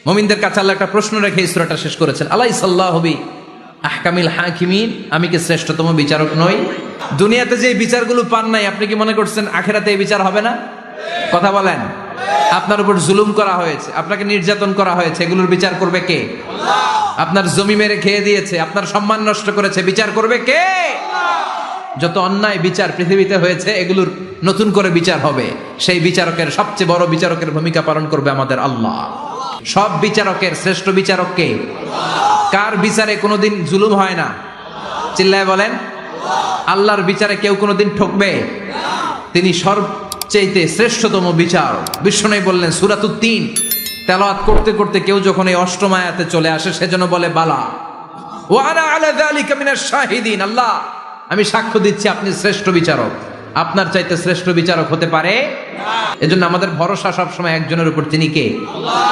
মুমিনদের কাছে আল্লাহ একটা প্রশ্ন রেখে এই সূরাটা শেষ করেছেন, আলাইসাল্লাহু বি আহকামিল হাকিমিন, আমি কি শ্রেষ্ঠতম বিচারক নই? দুনিয়াতে যে বিচারগুলো পান নাই, আপনি কি মনে করছেন আখেরাতে এই বিচার হবে না? কথা বলেন। আপনার উপর জুলুম করা হয়েছে, আপনাকে নির্যাতন করা হয়েছে, এগুলোর বিচার করবে কে? আপনার জমি মেরে খেয়ে দিয়েছে, আপনার সম্মান নষ্ট করেছে, বিচার করবে কে? যত অন্যায় বিচার পৃথিবীতে হয়েছে এগুলোর নতুন করে বিচার হবে। সেই বিচারকের সবচেয়ে বড় বিচারকের ভূমিকা পালন করবে আমাদের আল্লাহ। সব বিচারকের শ্রেষ্ঠ বিচারক কে? কার বিচারে কোনোদিন জুলুম হয় না? চিল্লায় বলেন। আল্লাহর বিচারে কেউ কোনোদিন ঠকবে? তিনি সবচেয়ে শ্রেষ্ঠতম বিচারক। বিষ্ণু বললেন সূরাতুত তিন তেলাওয়াত করতে করতে কেউ যখন এই অষ্টম আয়াতে চলে আসে সেজন্য বলে বালা ওয়া আনা আলা যালিকা মিনাশ শাহিদিন, আল্লাহ আমি সাক্ষ্য দিচ্ছি আপনি শ্রেষ্ঠ বিচারক। আপনার চাইতে শ্রেষ্ঠ বিচারক হতে পারে না। এজন্য আমাদের ভরসা সবসময় একজনের উপর, তিনি কে? আল্লাহ।